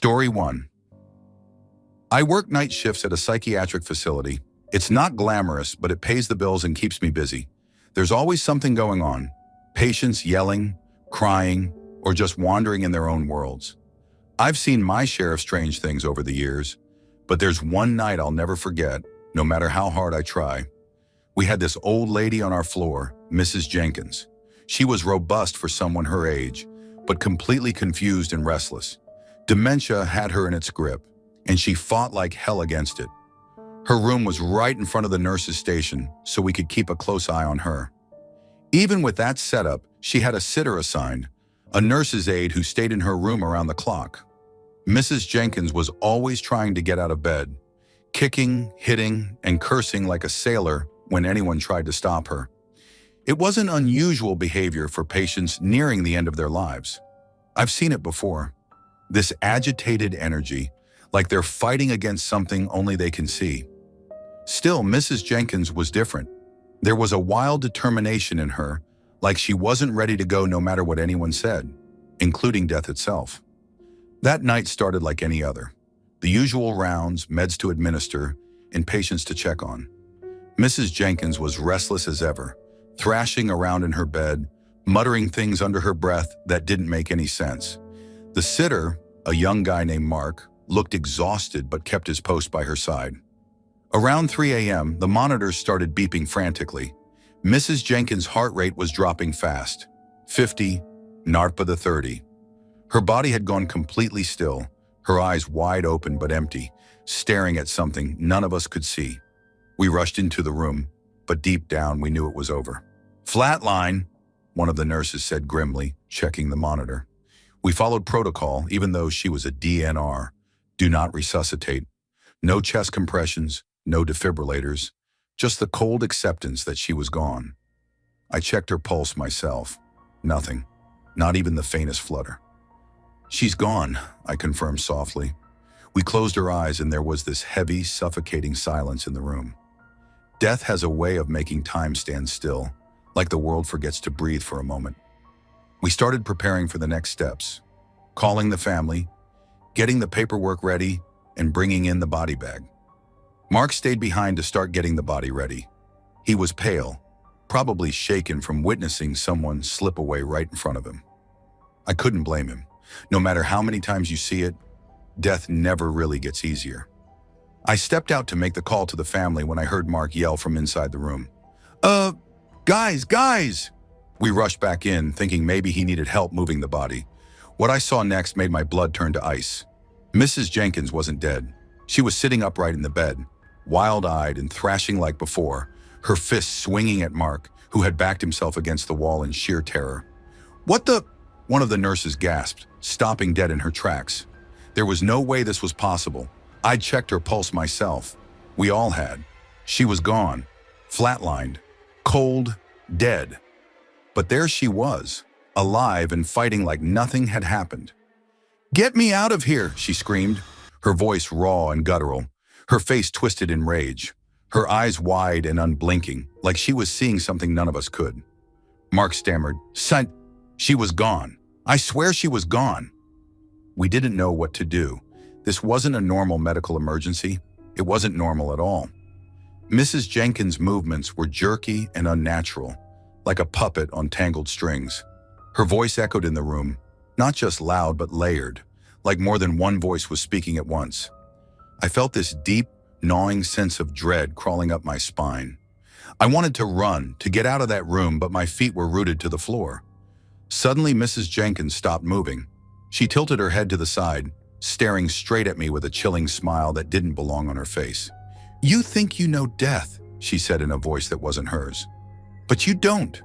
Story 1. I work night shifts at a psychiatric facility. It's not glamorous, but it pays the bills and keeps me busy. There's always something going on. Patients yelling, crying, or just wandering in their own worlds. I've seen my share of strange things over the years, but there's one night I'll never forget, no matter how hard I try. We had this old lady on our floor, Mrs. Jenkins. She was robust for someone her age, but completely confused and restless. Dementia had her in its grip, and she fought like hell against it. Her room was right in front of the nurse's station, so we could keep a close eye on her. Even with that setup, she had a sitter assigned, a nurse's aide who stayed in her room around the clock. Mrs. Jenkins was always trying to get out of bed, kicking, hitting, and cursing like a sailor when anyone tried to stop her. It wasn't unusual behavior for patients nearing the end of their lives. I've seen it before. This agitated energy, like they're fighting against something only they can see. Still, Mrs. Jenkins was different. There was a wild determination in her, like she wasn't ready to go no matter what anyone said, including death itself. That night started like any other. The usual rounds, meds to administer, and patients to check on. Mrs. Jenkins was restless as ever, thrashing around in her bed, muttering things under her breath that didn't make any sense. The sitter, a young guy named Mark, looked exhausted but kept his post by her side. Around 3 a.m., the monitors started beeping frantically. Mrs. Jenkins' heart rate was dropping fast. 50, NARPA the 30. Her body had gone completely still, her eyes wide open but empty, staring at something none of us could see. We rushed into the room, but deep down we knew it was over. "Flatline," one of the nurses said grimly, checking the monitor. We followed protocol, even though she was a DNR. Do not resuscitate. No chest compressions, no defibrillators, just the cold acceptance that she was gone. I checked her pulse myself. Nothing, not even the faintest flutter. "She's gone," I confirmed softly. We closed our eyes and there was this heavy, suffocating silence in the room. Death has a way of making time stand still, like the world forgets to breathe for a moment. We started preparing for the next steps, calling the family, getting the paperwork ready, and bringing in the body bag. Mark stayed behind to start getting the body ready. He was pale, probably shaken from witnessing someone slip away right in front of him. I couldn't blame him. No matter how many times you see it, death never really gets easier. I stepped out to make the call to the family when I heard Mark yell from inside the room. Guys! We rushed back in, thinking maybe he needed help moving the body. What I saw next made my blood turn to ice. Mrs. Jenkins wasn't dead. She was sitting upright in the bed, wild-eyed and thrashing like before, her fists swinging at Mark, who had backed himself against the wall in sheer terror. "What the?" one of the nurses gasped, stopping dead in her tracks. There was no way this was possible. I'd checked her pulse myself. We all had. She was gone, flatlined, cold, dead. But there she was, alive and fighting like nothing had happened. "Get me out of here," she screamed, her voice raw and guttural, her face twisted in rage, her eyes wide and unblinking, like she was seeing something none of us could. Mark stammered, "Son, she was gone. I swear she was gone." We didn't know what to do. This wasn't a normal medical emergency. It wasn't normal at all. Mrs. Jenkins' movements were jerky and unnatural, like a puppet on tangled strings. Her voice echoed in the room, not just loud but layered, like more than one voice was speaking at once. I felt this deep, gnawing sense of dread crawling up my spine. I wanted to run, to get out of that room, but my feet were rooted to the floor. Suddenly, Mrs. Jenkins stopped moving. She tilted her head to the side, staring straight at me with a chilling smile that didn't belong on her face. "You think you know death," she said in a voice that wasn't hers. "But you don't."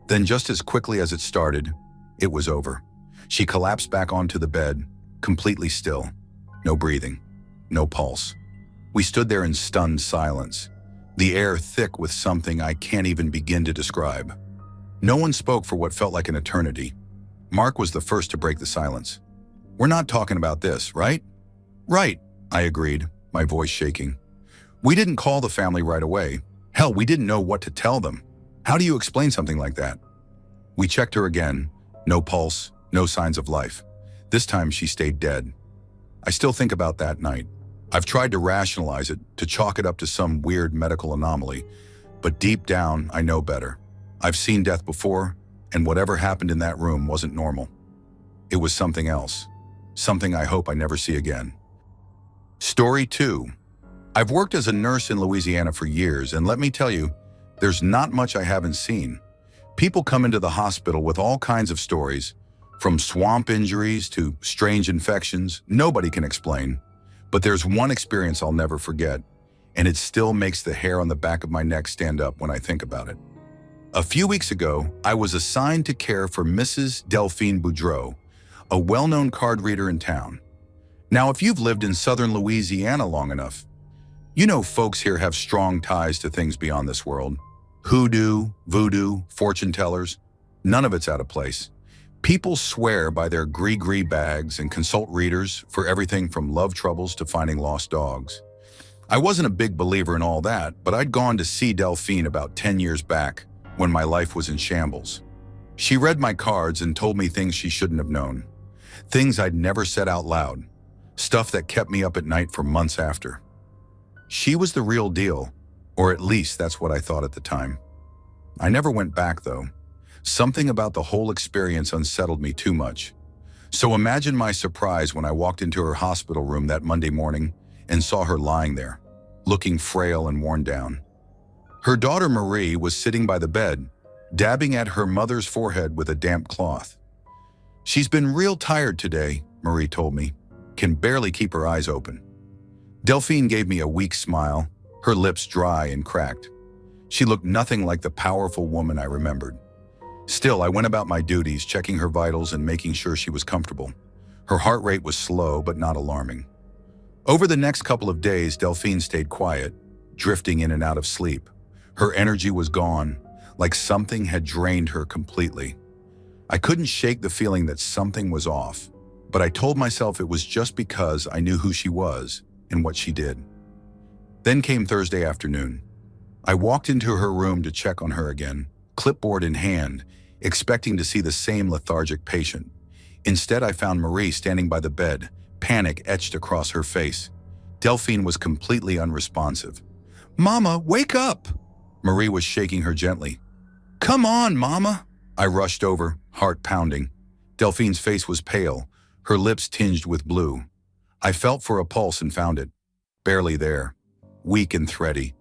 Then just as quickly as it started, it was over. She collapsed back onto the bed, completely still. No breathing, no pulse. We stood there in stunned silence, the air thick with something I can't even begin to describe. No one spoke for what felt like an eternity. Mark was the first to break the silence. "We're not talking about this, right?" "Right," I agreed, my voice shaking. "We didn't call the family right away. Hell, we didn't know what to tell them. How do you explain something like that?" We checked her again. No pulse, no signs of life. This time she stayed dead. I still think about that night. I've tried to rationalize it, to chalk it up to some weird medical anomaly, but deep down, I know better. I've seen death before, and whatever happened in that room wasn't normal. It was something else. Something I hope I never see again. Story 2. I've worked as a nurse in Louisiana for years, and let me tell you, there's not much I haven't seen. People come into the hospital with all kinds of stories, from swamp injuries to strange infections nobody can explain. But there's one experience I'll never forget, and it still makes the hair on the back of my neck stand up when I think about it. A few weeks ago, I was assigned to care for Mrs. Delphine Boudreau, a well-known card reader in town. Now, if you've lived in southern Louisiana long enough, you know folks here have strong ties to things beyond this world. Hoodoo, voodoo, fortune tellers, none of it's out of place. People swear by their gree-gree bags and consult readers for everything from love troubles to finding lost dogs. I wasn't a big believer in all that, but I'd gone to see Delphine about 10 years back when my life was in shambles. She read my cards and told me things she shouldn't have known. Things I'd never said out loud. Stuff that kept me up at night for months after. She was the real deal, or at least that's what I thought at the time. I never went back though. Something about the whole experience unsettled me too much. So imagine my surprise when I walked into her hospital room that Monday morning and saw her lying there, looking frail and worn down. Her daughter Marie was sitting by the bed, dabbing at her mother's forehead with a damp cloth. "She's been real tired today," Marie told me, "can barely keep her eyes open." Delphine gave me a weak smile, her lips dry and cracked. She looked nothing like the powerful woman I remembered. Still, I went about my duties, checking her vitals and making sure she was comfortable. Her heart rate was slow, but not alarming. Over the next couple of days, Delphine stayed quiet, drifting in and out of sleep. Her energy was gone, like something had drained her completely. I couldn't shake the feeling that something was off, but I told myself it was just because I knew who she was and what she did. Then came Thursday afternoon. I walked into her room to check on her again, clipboard in hand, expecting to see the same lethargic patient. Instead, I found Marie standing by the bed, panic etched across her face. Delphine was completely unresponsive. "Mama, wake up!" Marie was shaking her gently. "Come on, Mama!" I rushed over, heart pounding. Delphine's face was pale, her lips tinged with blue. I felt for a pulse and found it. Barely there. Weak and thready.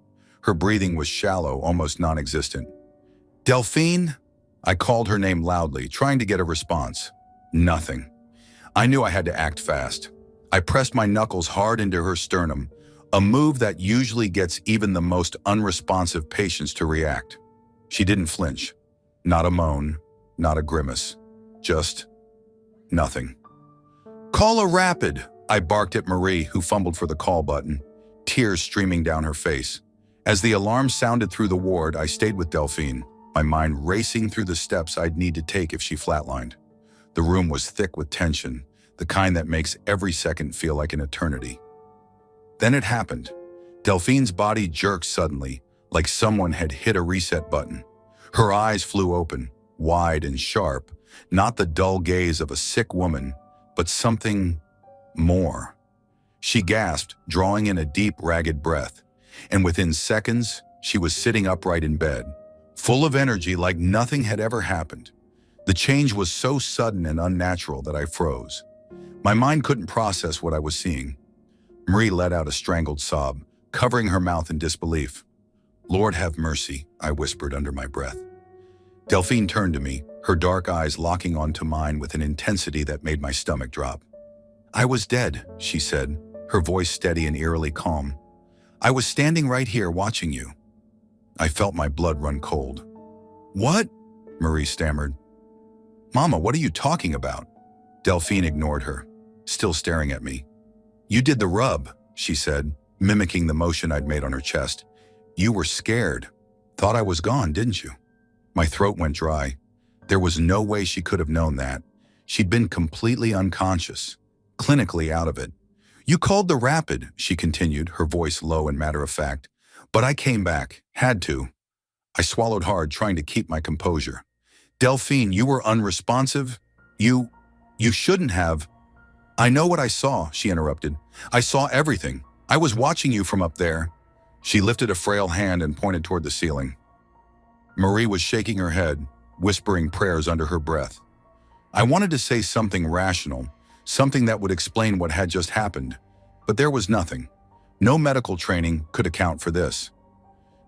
Her breathing was shallow, almost non-existent. "Delphine?" I called her name loudly, trying to get a response. Nothing. I knew I had to act fast. I pressed my knuckles hard into her sternum, a move that usually gets even the most unresponsive patients to react. She didn't flinch. Not a moan, not a grimace. Just nothing. "Call a rapid," I barked at Marie, who fumbled for the call button, tears streaming down her face. As the alarm sounded through the ward, I stayed with Delphine, my mind racing through the steps I'd need to take if she flatlined. The room was thick with tension, the kind that makes every second feel like an eternity. Then it happened. Delphine's body jerked suddenly, like someone had hit a reset button. Her eyes flew open, wide and sharp, not the dull gaze of a sick woman, but something more. She gasped, drawing in a deep, ragged breath, and within seconds, she was sitting upright in bed, full of energy like nothing had ever happened. The change was so sudden and unnatural that I froze. My mind couldn't process what I was seeing. Marie let out a strangled sob, covering her mouth in disbelief. "Lord have mercy," I whispered under my breath. Delphine turned to me, her dark eyes locking onto mine with an intensity that made my stomach drop. "I was dead," she said, her voice steady and eerily calm. "I was standing right here watching you." I felt my blood run cold. "What?" Marie stammered. "Mama, what are you talking about?" Delphine ignored her, still staring at me. "You did the rub," she said, mimicking the motion I'd made on her chest. "You were scared. Thought I was gone, didn't you?" My throat went dry. There was no way she could have known that. She'd been completely unconscious, clinically out of it. "You called the rapid," she continued, her voice low and matter-of-fact. "But I came back. Had to." I swallowed hard, trying to keep my composure. "Delphine, you were unresponsive. You shouldn't have." I know what I saw, she interrupted. I saw everything. I was watching you from up there. She lifted a frail hand and pointed toward the ceiling. Marie was shaking her head, whispering prayers under her breath. I wanted to say something rational, something that would explain what had just happened, but there was nothing. No medical training could account for this.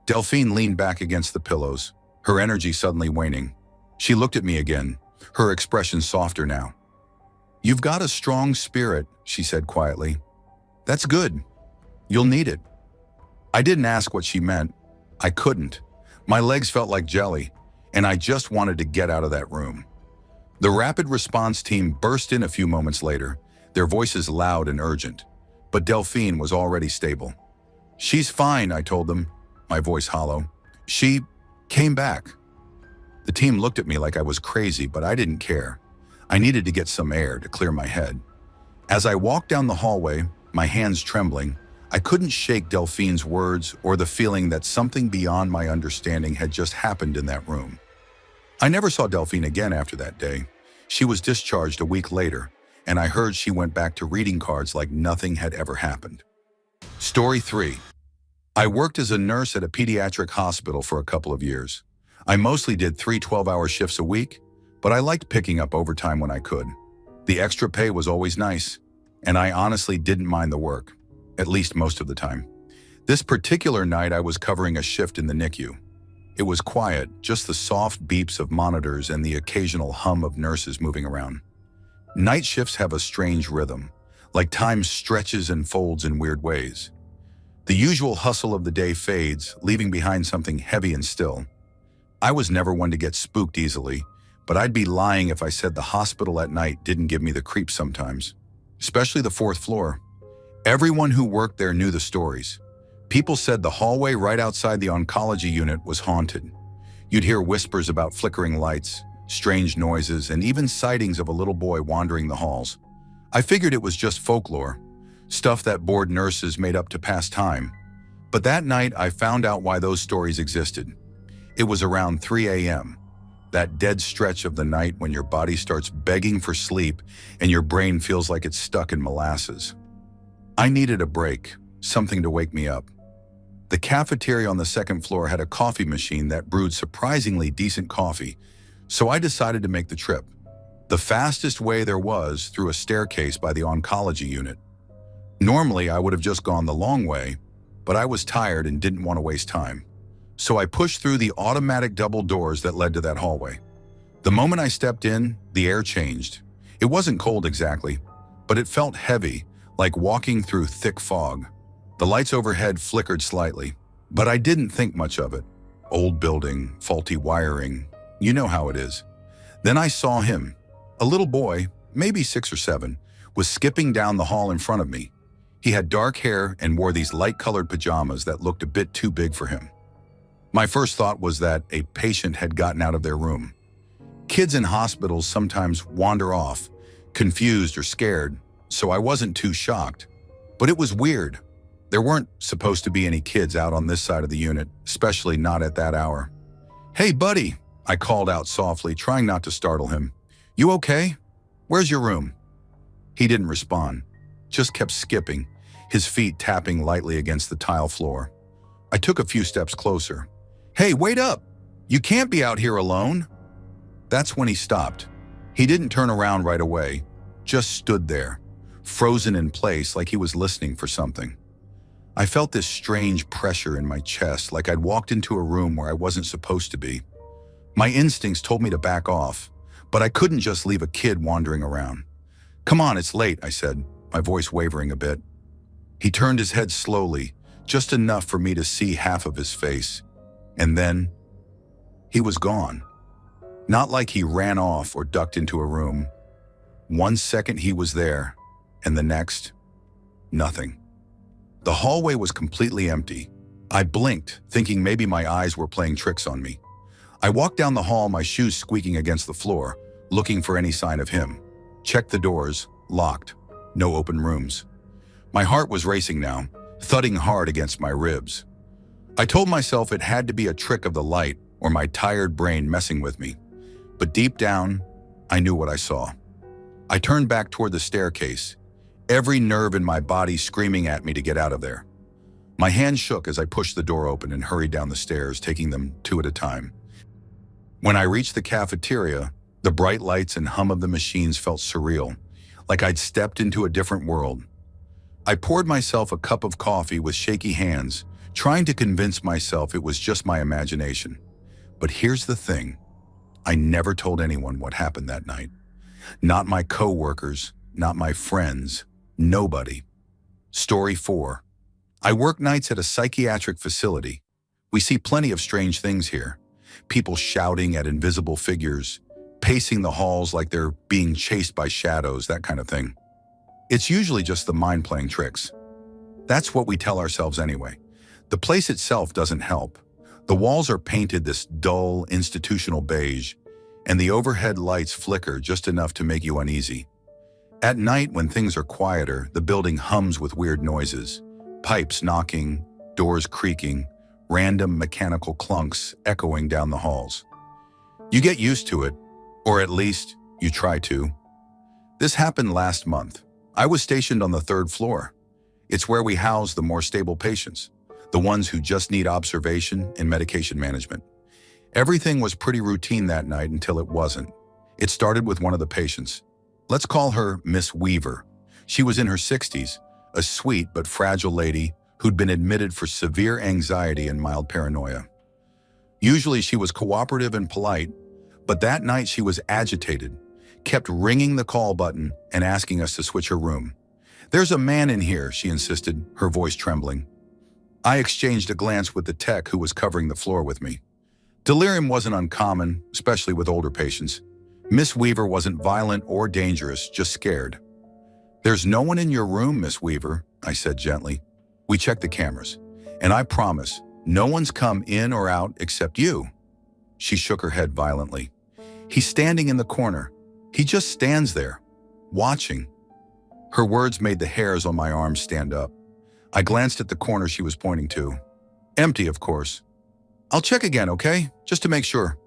Delphine leaned back against the pillows, her energy suddenly waning. She looked at me again, her expression softer now. You've got a strong spirit, she said quietly. That's good. You'll need it. I didn't ask what she meant. I couldn't. My legs felt like jelly, and I just wanted to get out of that room. The rapid response team burst in a few moments later, their voices loud and urgent. But Delphine was already stable. She's fine, I told them, my voice hollow. She came back. The team looked at me like I was crazy, but I didn't care. I needed to get some air to clear my head. As I walked down the hallway, my hands trembling, I couldn't shake Delphine's words or the feeling that something beyond my understanding had just happened in that room. I never saw Delphine again after that day. She was discharged a week later, and I heard she went back to reading cards like nothing had ever happened. Story 3. I worked as a nurse at a pediatric hospital for a couple of years. I mostly did 3 12-hour shifts a week, but I liked picking up overtime when I could. The extra pay was always nice, and I honestly didn't mind the work, at least most of the time. This particular night I was covering a shift in the NICU. It was quiet, just the soft beeps of monitors and the occasional hum of nurses moving around. Night shifts have a strange rhythm, like time stretches and folds in weird ways. The usual hustle of the day fades, leaving behind something heavy and still. I was never one to get spooked easily, but I'd be lying if I said the hospital at night didn't give me the creeps sometimes, especially the 4th floor. Everyone who worked there knew the stories. People said the hallway right outside the oncology unit was haunted. You'd hear whispers about flickering lights, strange noises, and even sightings of a little boy wandering the halls. I figured it was just folklore, stuff that bored nurses made up to pass time. But that night, I found out why those stories existed. It was around 3 a.m., that dead stretch of the night when your body starts begging for sleep and your brain feels like it's stuck in molasses. I needed a break, something to wake me up. The cafeteria on the 2nd floor had a coffee machine that brewed surprisingly decent coffee, so I decided to make the trip. The fastest way there was through a staircase by the oncology unit. Normally, I would have just gone the long way, but I was tired and didn't want to waste time. So I pushed through the automatic double doors that led to that hallway. The moment I stepped in, the air changed. It wasn't cold exactly, but it felt heavy, like walking through thick fog. The lights overhead flickered slightly, but I didn't think much of it. Old building, faulty wiring, you know how it is. Then I saw him. A little boy, maybe 6 or 7, was skipping down the hall in front of me. He had dark hair and wore these light-colored pajamas that looked a bit too big for him. My first thought was that a patient had gotten out of their room. Kids in hospitals sometimes wander off, confused or scared, so I wasn't too shocked. But it was weird. There weren't supposed to be any kids out on this side of the unit, especially not at that hour. "Hey, buddy," I called out softly, trying not to startle him. "You okay? Where's your room?" He didn't respond, just kept skipping, his feet tapping lightly against the tile floor. I took a few steps closer. "Hey, wait up! You can't be out here alone!" That's when he stopped. He didn't turn around right away, just stood there, frozen in place like he was listening for something. I felt this strange pressure in my chest, like I'd walked into a room where I wasn't supposed to be. My instincts told me to back off, but I couldn't just leave a kid wandering around. "Come on, it's late," I said, my voice wavering a bit. He turned his head slowly, just enough for me to see half of his face. And then, he was gone. Not like he ran off or ducked into a room. One second he was there, and the next, nothing. The hallway was completely empty. I blinked, thinking maybe my eyes were playing tricks on me. I walked down the hall, my shoes squeaking against the floor, looking for any sign of him. Checked the doors, locked. No open rooms. My heart was racing now, thudding hard against my ribs. I told myself it had to be a trick of the light or my tired brain messing with me. But deep down, I knew what I saw. I turned back toward the staircase, every nerve in my body screaming at me to get out of there. My hand shook as I pushed the door open and hurried down the stairs, taking them two at a time. When I reached the cafeteria, the bright lights and hum of the machines felt surreal, like I'd stepped into a different world. I poured myself a cup of coffee with shaky hands, trying to convince myself it was just my imagination. But here's the thing. I never told anyone what happened that night. Not my coworkers, not my friends, nobody. Story 4. I work nights at a psychiatric facility. We see plenty of strange things here. People shouting at invisible figures, pacing the halls like they're being chased by shadows, that kind of thing. It's usually just the mind playing tricks. That's what we tell ourselves anyway. The place itself doesn't help. The walls are painted this dull, institutional beige, and the overhead lights flicker just enough to make you uneasy. At night, when things are quieter, the building hums with weird noises. Pipes knocking, doors creaking, random mechanical clunks echoing down the halls. You get used to it, or at least you try to. This happened last month. I was stationed on the 3rd floor. It's where we house the more stable patients, the ones who just need observation and medication management. Everything was pretty routine that night until it wasn't. It started with one of the patients. Let's call her Miss Weaver. She was in her 60s, a sweet but fragile lady who'd been admitted for severe anxiety and mild paranoia. Usually she was cooperative and polite, but that night she was agitated, kept ringing the call button and asking us to switch her room. "There's a man in here," she insisted, her voice trembling. I exchanged a glance with the tech who was covering the floor with me. Delirium wasn't uncommon, especially with older patients. Miss Weaver wasn't violent or dangerous, just scared. "There's no one in your room, Miss Weaver," I said gently. "We checked the cameras, and I promise, no one's come in or out except you." She shook her head violently. "He's standing in the corner. He just stands there, watching." Her words made the hairs on my arms stand up. I glanced at the corner she was pointing to. Empty, of course. "I'll check again, okay? Just to make sure."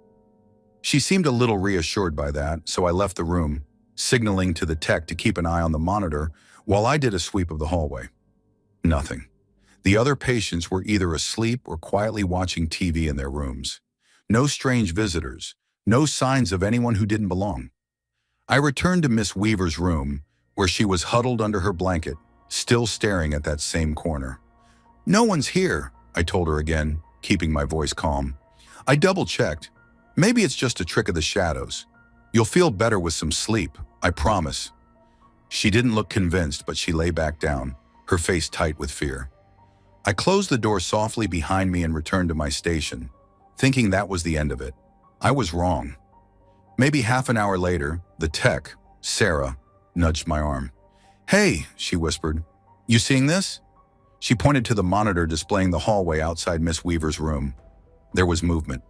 She seemed a little reassured by that, so I left the room, signaling to the tech to keep an eye on the monitor while I did a sweep of the hallway. Nothing. The other patients were either asleep or quietly watching TV in their rooms. No strange visitors, no signs of anyone who didn't belong. I returned to Miss Weaver's room, where she was huddled under her blanket, still staring at that same corner. "No one's here," I told her again, keeping my voice calm. "I double-checked. Maybe it's just a trick of the shadows. You'll feel better with some sleep, I promise." She didn't look convinced, but she lay back down, her face tight with fear. I closed the door softly behind me and returned to my station, thinking that was the end of it. I was wrong. Maybe half an hour later, the tech, Sarah, nudged my arm. "Hey," she whispered. "You seeing this?" She pointed to the monitor displaying the hallway outside Miss Weaver's room. There was movement,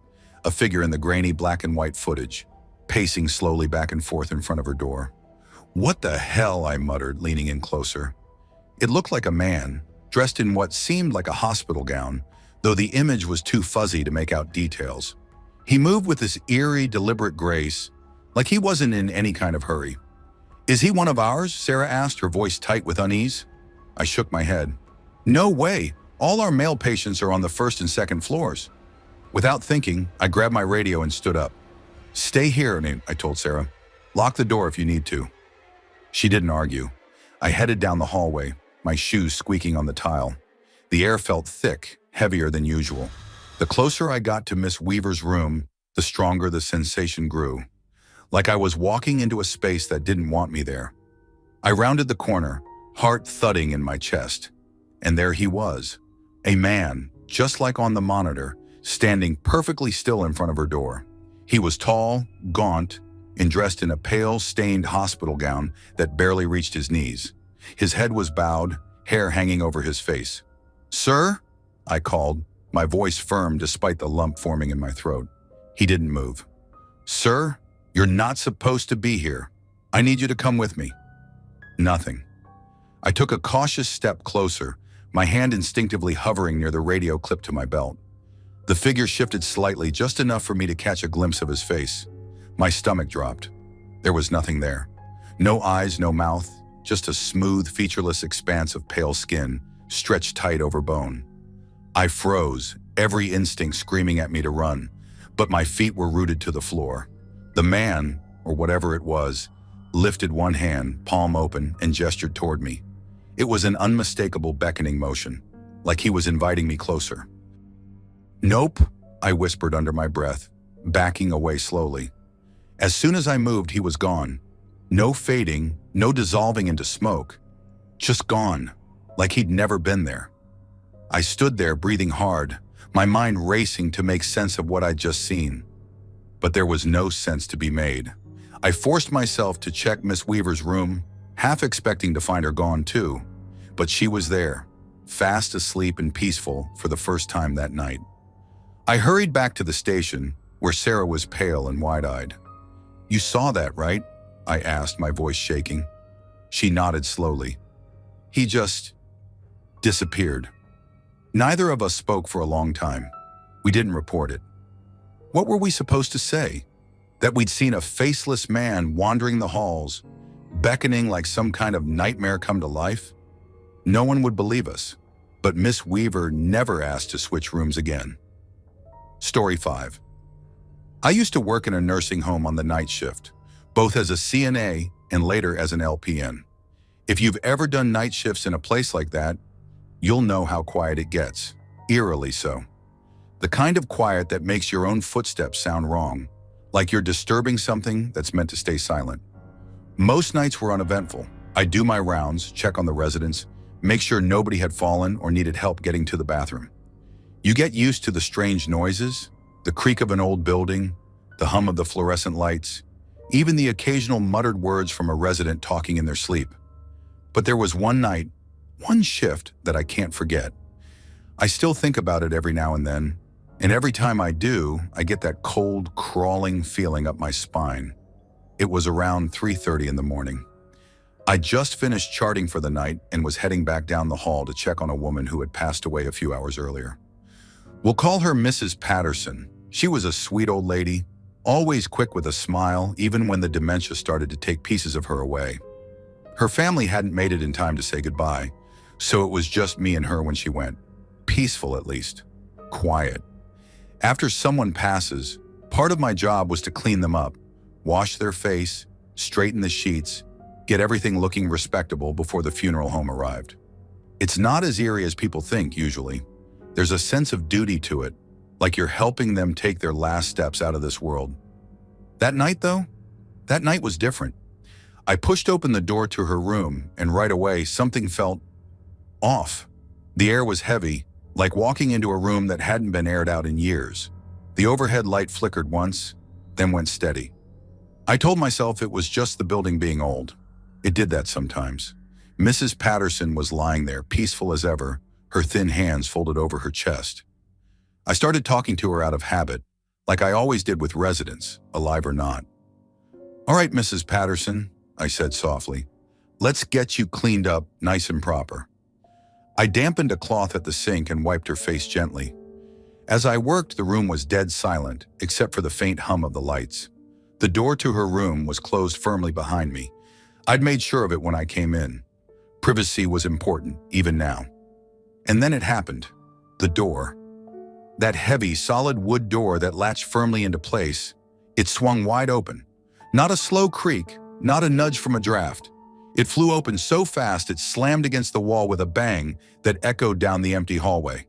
a figure in the grainy black and white footage, pacing slowly back and forth in front of her door. "What the hell?" I muttered, leaning in closer. It looked like a man, dressed in what seemed like a hospital gown, though the image was too fuzzy to make out details. He moved with this eerie, deliberate grace, like he wasn't in any kind of hurry. "Is he one of ours?" Sarah asked, her voice tight with unease. I shook my head. "No way. All our male patients are on the 1st and 2nd floors." Without thinking, I grabbed my radio and stood up. "Stay here," I told Sarah. "Lock the door if you need to." She didn't argue. I headed down the hallway, my shoes squeaking on the tile. The air felt thick, heavier than usual. The closer I got to Miss Weaver's room, the stronger the sensation grew. Like I was walking into a space that didn't want me there. I rounded the corner, heart thudding in my chest. And there he was, a man, just like on the monitor, standing perfectly still in front of her door. He was tall, gaunt, and dressed in a pale, stained hospital gown that barely reached his knees. His head was bowed, hair hanging over his face. "Sir?" I called, my voice firm despite the lump forming in my throat. He didn't move. "Sir, you're not supposed to be here. I need you to come with me." Nothing. I took a cautious step closer, my hand instinctively hovering near the radio clipped to my belt. The figure shifted slightly, just enough for me to catch a glimpse of his face. My stomach dropped. There was nothing there. No eyes, no mouth, just a smooth, featureless expanse of pale skin stretched tight over bone. I froze, every instinct screaming at me to run, but my feet were rooted to the floor. The man, or whatever it was, lifted one hand, palm open, and gestured toward me. It was an unmistakable beckoning motion, like he was inviting me closer. "Nope," I whispered under my breath, backing away slowly. As soon as I moved, he was gone. No fading, no dissolving into smoke. Just gone, like he'd never been there. I stood there breathing hard, my mind racing to make sense of what I'd just seen. But there was no sense to be made. I forced myself to check Miss Weaver's room, half expecting to find her gone too. But she was there, fast asleep and peaceful for the first time that night. I hurried back to the station, where Sarah was pale and wide-eyed. "You saw that, right?" I asked, my voice shaking. She nodded slowly. "He just disappeared." Neither of us spoke for a long time. We didn't report it. What were we supposed to say? That we'd seen a faceless man wandering the halls, beckoning like some kind of nightmare come to life? No one would believe us, but Miss Weaver never asked to switch rooms again. Story 5. I used to work in a nursing home on the night shift, both as a CNA and later as an LPN. If you've ever done night shifts in a place like that, you'll know how quiet it gets, eerily so. The kind of quiet that makes your own footsteps sound wrong, like you're disturbing something that's meant to stay silent. Most nights were uneventful. I'd do my rounds, check on the residents, make sure nobody had fallen or needed help getting to the bathroom. You get used to the strange noises, the creak of an old building, the hum of the fluorescent lights, even the occasional muttered words from a resident talking in their sleep. But there was one night, one shift that I can't forget. I still think about it every now and then, and every time I do, I get that cold, crawling feeling up my spine. It was around 3:30 in the morning. I just finished charting for the night and was heading back down the hall to check on a woman who had passed away a few hours earlier. We'll call her Mrs. Patterson. She was a sweet old lady, always quick with a smile, even when the dementia started to take pieces of her away. Her family hadn't made it in time to say goodbye, so it was just me and her when she went. Peaceful, at least. Quiet. After someone passes, part of my job was to clean them up, wash their face, straighten the sheets, get everything looking respectable before the funeral home arrived. It's not as eerie as people think, usually. There's a sense of duty to it, like you're helping them take their last steps out of this world. That night, though, that night was different. I pushed open the door to her room, and right away, something felt off. The air was heavy, like walking into a room that hadn't been aired out in years. The overhead light flickered once, then went steady. I told myself it was just the building being old. It did that sometimes. Mrs. Patterson was lying there, peaceful as ever, her thin hands folded over her chest. I started talking to her out of habit, like I always did with residents, alive or not. "All right, Mrs. Patterson," I said softly. "Let's get you cleaned up nice and proper." I dampened a cloth at the sink and wiped her face gently. As I worked, the room was dead silent, except for the faint hum of the lights. The door to her room was closed firmly behind me. I'd made sure of it when I came in. Privacy was important, even now. And then it happened. The door. That heavy, solid wood door that latched firmly into place. It swung wide open. Not a slow creak, not a nudge from a draft. It flew open so fast it slammed against the wall with a bang that echoed down the empty hallway.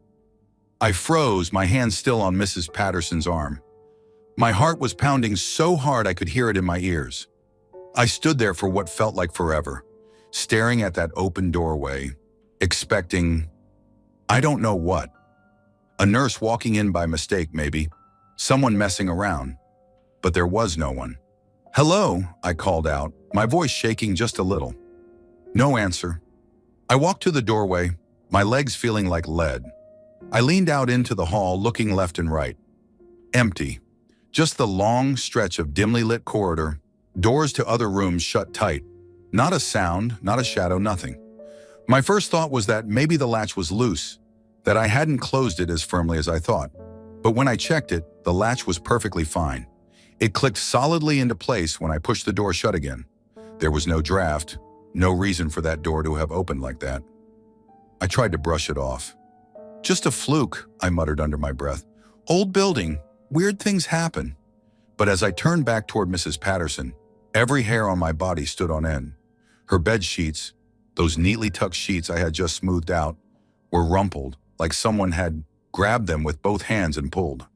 I froze, my hand still on Mrs. Patterson's arm. My heart was pounding so hard I could hear it in my ears. I stood there for what felt like forever, staring at that open doorway, expecting, I don't know what. A nurse walking in by mistake, maybe. Someone messing around. But there was no one. "Hello," I called out, my voice shaking just a little. No answer. I walked to the doorway, my legs feeling like lead. I leaned out into the hall, looking left and right. Empty. Just the long stretch of dimly lit corridor, doors to other rooms shut tight. Not a sound, not a shadow, nothing. My first thought was that maybe the latch was loose, that I hadn't closed it as firmly as I thought. But when I checked it, the latch was perfectly fine. It clicked solidly into place when I pushed the door shut again. There was no draft, No reason for that door to have opened like that. I tried to brush it off. Just a fluke, I muttered under my breath. Old building, weird things happen. But as I turned back toward Mrs. Patterson, every hair on my body stood on end. Her bed sheets, those neatly tucked sheets I had just smoothed out, were rumpled, like someone had grabbed them with both hands and pulled.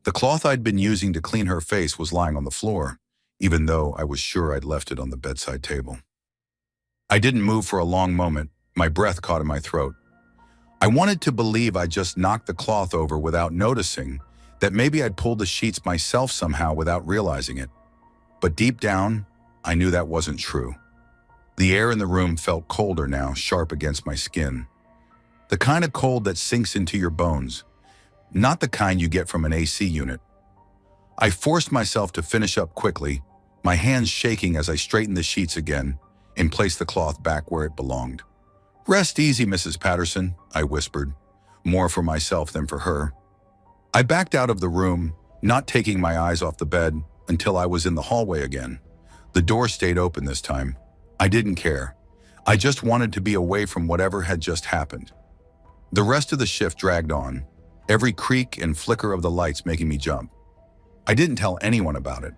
The cloth I'd been using to clean her face was lying on the floor, even though I was sure I'd left it on the bedside table. I didn't move for a long moment, my breath caught in my throat. I wanted to believe I just knocked the cloth over without noticing, that maybe I'd pulled the sheets myself somehow without realizing it. But deep down, I knew that wasn't true. The air in the room felt colder now, sharp against my skin. The kind of cold that sinks into your bones, not the kind you get from an AC unit. I forced myself to finish up quickly, my hands shaking as I straightened the sheets again and placed the cloth back where it belonged. Rest easy, Mrs. Patterson, I whispered, more for myself than for her. I backed out of the room, not taking my eyes off the bed until I was in the hallway again. The door stayed open this time. I didn't care. I just wanted to be away from whatever had just happened. The rest of the shift dragged on, every creak and flicker of the lights making me jump. I didn't tell anyone about it.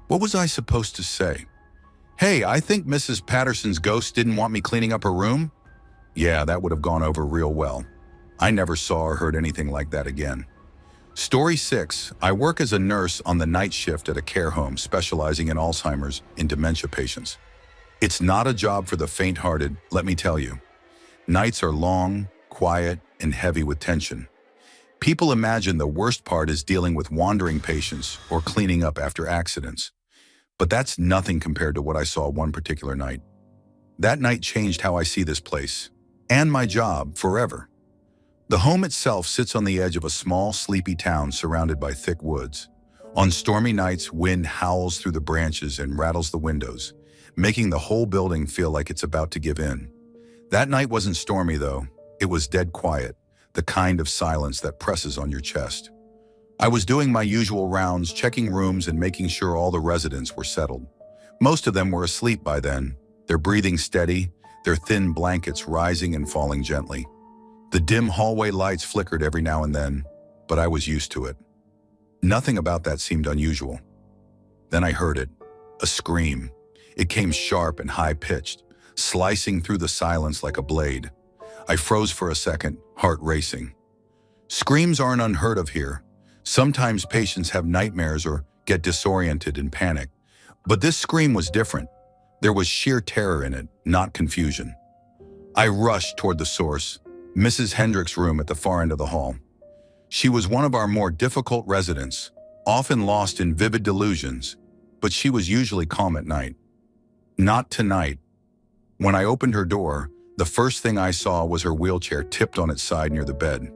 What was I supposed to say? Hey, I think Mrs. Patterson's ghost didn't want me cleaning up her room? Yeah, that would have gone over real well. I never saw or heard anything like that again. Story 6. I work as a nurse on the night shift at a care home specializing in Alzheimer's and dementia patients. It's not a job for the faint-hearted, let me tell you. Nights are long, quiet, and heavy with tension. People imagine the worst part is dealing with wandering patients or cleaning up after accidents. But that's nothing compared to what I saw one particular night. That night changed how I see this place, and my job, forever. The home itself sits on the edge of a small, sleepy town surrounded by thick woods. On stormy nights, wind howls through the branches and rattles the windows, making the whole building feel like it's about to give in. That night wasn't stormy, though. It was dead quiet, the kind of silence that presses on your chest. I was doing my usual rounds, checking rooms and making sure all the residents were settled. Most of them were asleep by then, their breathing steady, their thin blankets rising and falling gently. The dim hallway lights flickered every now and then, but I was used to it. Nothing about that seemed unusual. Then I heard it, a scream. It came sharp and high-pitched, slicing through the silence like a blade. I froze for a second, heart racing. Screams aren't unheard of here. Sometimes patients have nightmares or get disoriented and panic. But this scream was different. There was sheer terror in it, not confusion. I rushed toward the source, Mrs. Hendricks' room at the far end of the hall. She was one of our more difficult residents, often lost in vivid delusions, but she was usually calm at night. Not tonight. When I opened her door, the first thing I saw was her wheelchair tipped on its side near the bed.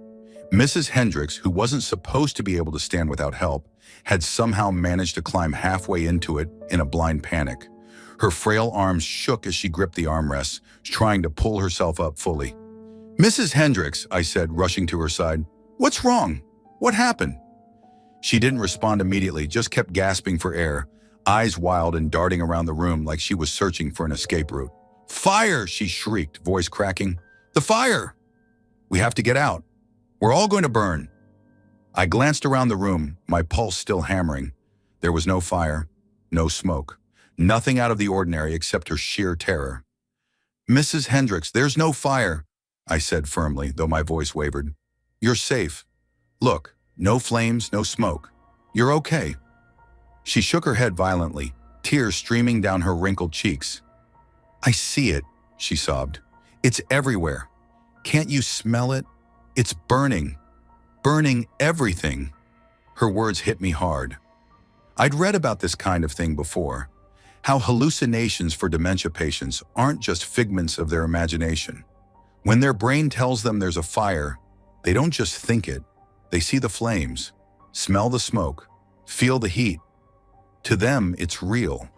Mrs. Hendricks, who wasn't supposed to be able to stand without help, had somehow managed to climb halfway into it in a blind panic. Her frail arms shook as she gripped the armrests, trying to pull herself up fully. Mrs. Hendricks, I said, rushing to her side. What's wrong? What happened? She didn't respond immediately, just kept gasping for air, eyes wild and darting around the room like she was searching for an escape route. Fire, she shrieked, voice cracking. The fire! We have to get out. We're all going to burn. I glanced around the room, my pulse still hammering. There was no fire, no smoke, nothing out of the ordinary except her sheer terror. Mrs. Hendricks, there's no fire, I said firmly, though my voice wavered. You're safe. Look, no flames, no smoke. You're okay. She shook her head violently, tears streaming down her wrinkled cheeks. I see it, she sobbed. It's everywhere. Can't you smell it? It's burning. Burning everything. Her words hit me hard. I'd read about this kind of thing before, how hallucinations for dementia patients aren't just figments of their imagination. When their brain tells them there's a fire, they don't just think it. They see the flames, smell the smoke, feel the heat. To them, it's real.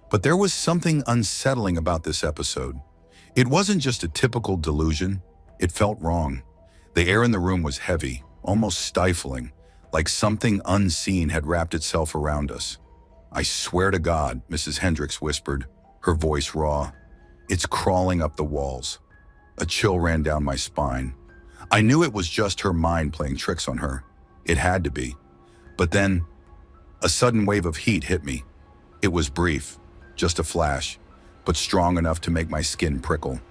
But there was something unsettling about this episode. It wasn't just a typical delusion. It felt wrong. The air in the room was heavy, almost stifling, like something unseen had wrapped itself around us. I swear to God, Mrs. Hendricks whispered, her voice raw. It's crawling up the walls. A chill ran down my spine. I knew it was just her mind playing tricks on her. It had to be. But then, a sudden wave of heat hit me. It was brief, just a flash, but strong enough to make my skin prickle.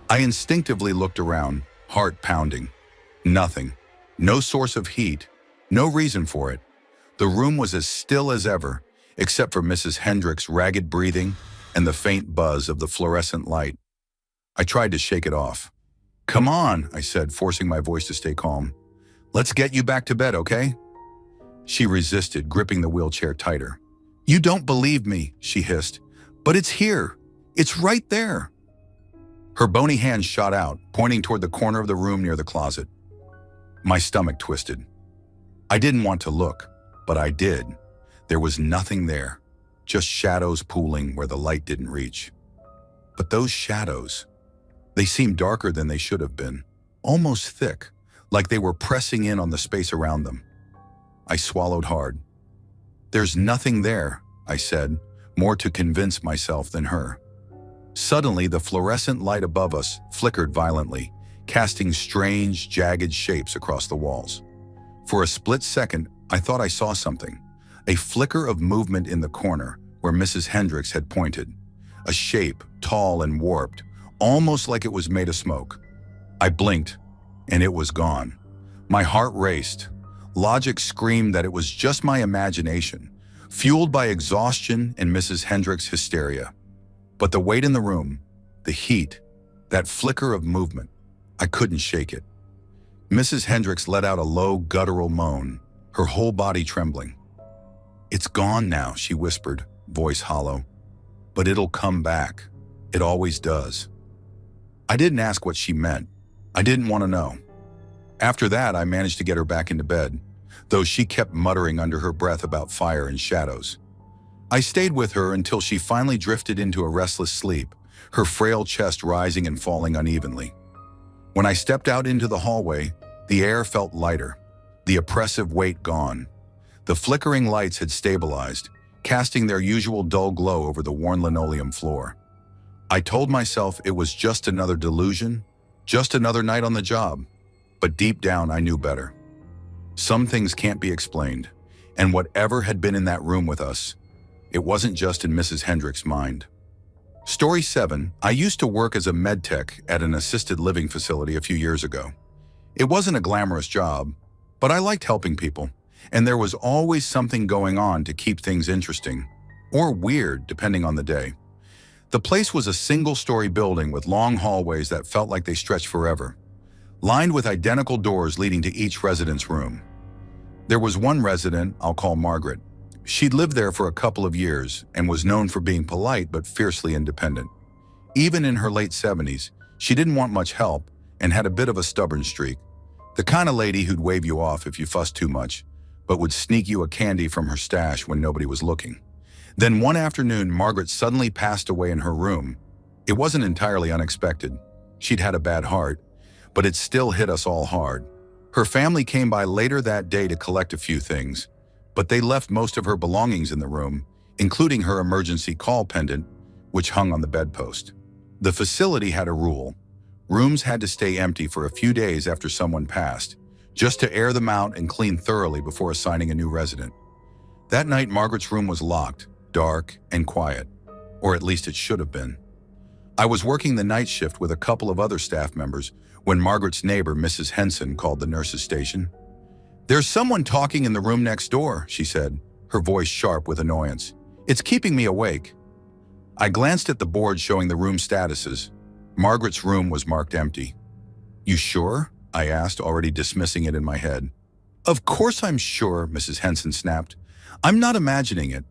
I instinctively looked around, heart pounding. Nothing. No source of heat. No reason for it. The room was as still as ever, except for Mrs. Hendricks' ragged breathing and the faint buzz of the fluorescent light. I tried to shake it off. "Come on," I said, forcing my voice to stay calm. "Let's get you back to bed, okay?" She resisted, gripping the wheelchair tighter. "You don't believe me," she hissed. "But it's here. It's right there." Her bony hand shot out, pointing toward the corner of the room near the closet. My stomach twisted. I didn't want to look, but I did. There was nothing there, just shadows pooling where the light didn't reach. But those shadows, they seemed darker than they should have been, almost thick, like they were pressing in on the space around them. I swallowed hard. "There's nothing there," I said, more to convince myself than her. Suddenly, the fluorescent light above us flickered violently, casting strange, jagged shapes across the walls. For a split second, I thought I saw something. A flicker of movement in the corner where Mrs. Hendricks had pointed. A shape, tall and warped, almost like it was made of smoke. I blinked, and it was gone. My heart raced. Logic screamed that it was just my imagination, fueled by exhaustion and Mrs. Hendricks' hysteria. But the weight in the room, the heat, that flicker of movement, I couldn't shake it. Mrs. Hendricks let out a low, guttural moan, her whole body trembling. "It's gone now," she whispered, voice hollow. "But it'll come back. It always does." I didn't ask what she meant. I didn't want to know. After that, I managed to get her back into bed, though she kept muttering under her breath about fire and shadows. I stayed with her until she finally drifted into a restless sleep, her frail chest rising and falling unevenly. When I stepped out into the hallway, the air felt lighter, the oppressive weight gone. The flickering lights had stabilized, casting their usual dull glow over the worn linoleum floor. I told myself it was just another delusion, just another night on the job. But deep down, I knew better. Some things can't be explained, and whatever had been in that room with us, it wasn't just in Mrs. Hendricks' mind. Story 7. I used to work as a med tech at an assisted living facility a few years ago. It wasn't a glamorous job, but I liked helping people, and there was always something going on to keep things interesting, or weird, depending on the day. The place was a single-story building with long hallways that felt like they stretched forever, lined with identical doors leading to each resident's room. There was one resident I'll call Margaret. She'd lived there for a couple of years and was known for being polite but fiercely independent. Even in her late 70s, she didn't want much help and had a bit of a stubborn streak. The kind of lady who'd wave you off if you fussed too much, but would sneak you a candy from her stash when nobody was looking. Then one afternoon, Margaret suddenly passed away in her room. It wasn't entirely unexpected. She'd had a bad heart, but it still hit us all hard. Her family came by later that day to collect a few things, but they left most of her belongings in the room, including her emergency call pendant, which hung on the bedpost. The facility had a rule. Rooms had to stay empty for a few days after someone passed, just to air them out and clean thoroughly before assigning a new resident. That night, Margaret's room was locked, dark, and quiet, or at least it should have been. I was working the night shift with a couple of other staff members when Margaret's neighbor, Mrs. Henson, called the nurse's station. "There's someone talking in the room next door," she said, her voice sharp with annoyance. "It's keeping me awake." I glanced at the board showing the room statuses. Margaret's room was marked empty. "You sure?" I asked, already dismissing it in my head. "Of course I'm sure," Mrs. Henson snapped. "I'm not imagining it."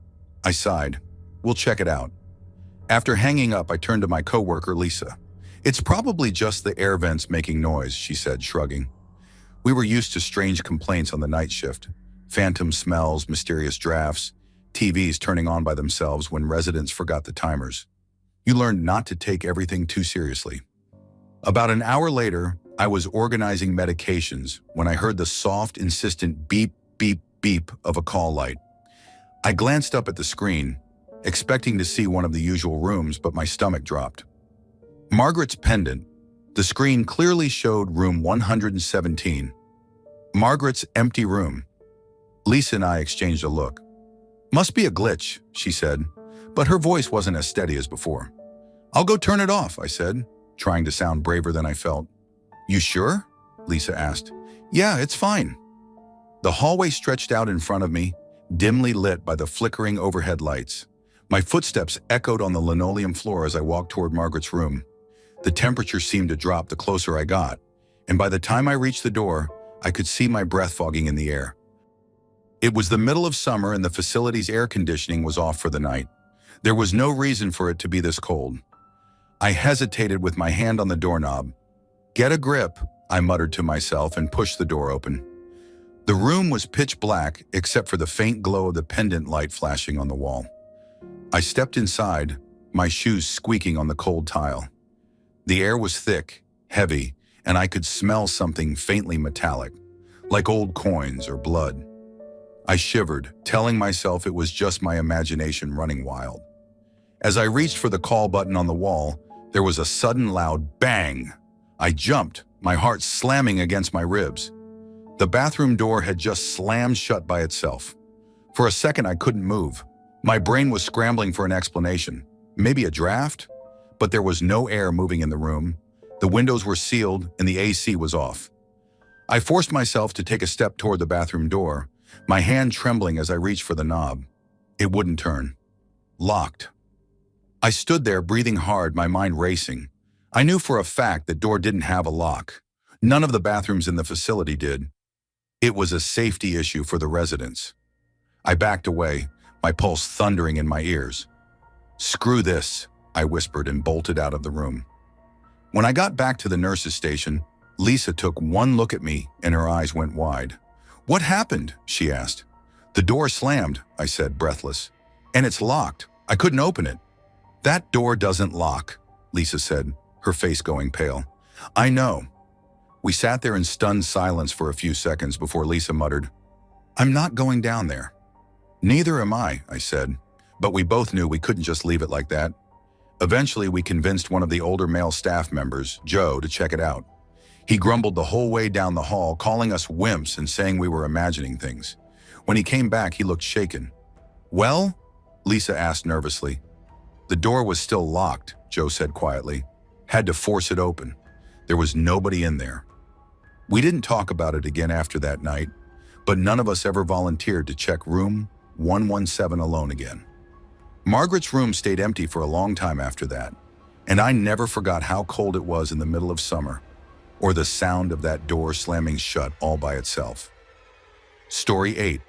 I sighed. "We'll check it out." After hanging up, I turned to my coworker, Lisa. "It's probably just the air vents making noise," she said, shrugging. We were used to strange complaints on the night shift. Phantom smells, mysterious drafts, TVs turning on by themselves when residents forgot the timers. You learned not to take everything too seriously. About an hour later, I was organizing medications when I heard the soft, insistent beep, beep, beep of a call light. I glanced up at the screen, expecting to see one of the usual rooms, but my stomach dropped. Margaret's pendant. The screen clearly showed room 117. Margaret's empty room. Lisa and I exchanged a look. "Must be a glitch," she said, but her voice wasn't as steady as before. "I'll go turn it off," I said, trying to sound braver than I felt. "You sure?" Lisa asked. "Yeah, it's fine." The hallway stretched out in front of me, dimly lit by the flickering overhead lights. My footsteps echoed on the linoleum floor as I walked toward Margaret's room. The temperature seemed to drop the closer I got, and by the time I reached the door, I could see my breath fogging in the air. It was the middle of summer and the facility's air conditioning was off for the night. There was no reason for it to be this cold. I hesitated with my hand on the doorknob. "Get a grip," I muttered to myself and pushed the door open. The room was pitch black except for the faint glow of the pendant light flashing on the wall. I stepped inside, my shoes squeaking on the cold tile. The air was thick, heavy, and I could smell something faintly metallic, like old coins or blood. I shivered, telling myself it was just my imagination running wild. As I reached for the call button on the wall, there was a sudden loud bang. I jumped, my heart slamming against my ribs. The bathroom door had just slammed shut by itself. For a second, I couldn't move. My brain was scrambling for an explanation. Maybe a draft? But there was no air moving in the room. The windows were sealed and the AC was off. I forced myself to take a step toward the bathroom door, my hand trembling as I reached for the knob. It wouldn't turn. Locked. I stood there, breathing hard, my mind racing. I knew for a fact that door didn't have a lock. None of the bathrooms in the facility did. It was a safety issue for the residents. I backed away, my pulse thundering in my ears. "Screw this," I whispered and bolted out of the room. When I got back to the nurse's station, Lisa took one look at me and her eyes went wide. "What happened?" she asked. "The door slammed," I said, breathless. "And it's locked. I couldn't open it." "That door doesn't lock," Lisa said, her face going pale. "I know." We sat there in stunned silence for a few seconds before Lisa muttered, "I'm not going down there." "Neither am I," said, but we both knew we couldn't just leave it like that. Eventually, we convinced one of the older male staff members, Joe, to check it out. He grumbled the whole way down the hall, calling us wimps and saying we were imagining things. When he came back, he looked shaken. "Well?" Lisa asked nervously. "The door was still locked," Joe said quietly. "Had to force it open. There was nobody in there." We didn't talk about it again after that night, but none of us ever volunteered to check room 117 alone again. Margaret's room stayed empty for a long time after that, and I never forgot how cold it was in the middle of summer, or the sound of that door slamming shut all by itself. Story 8.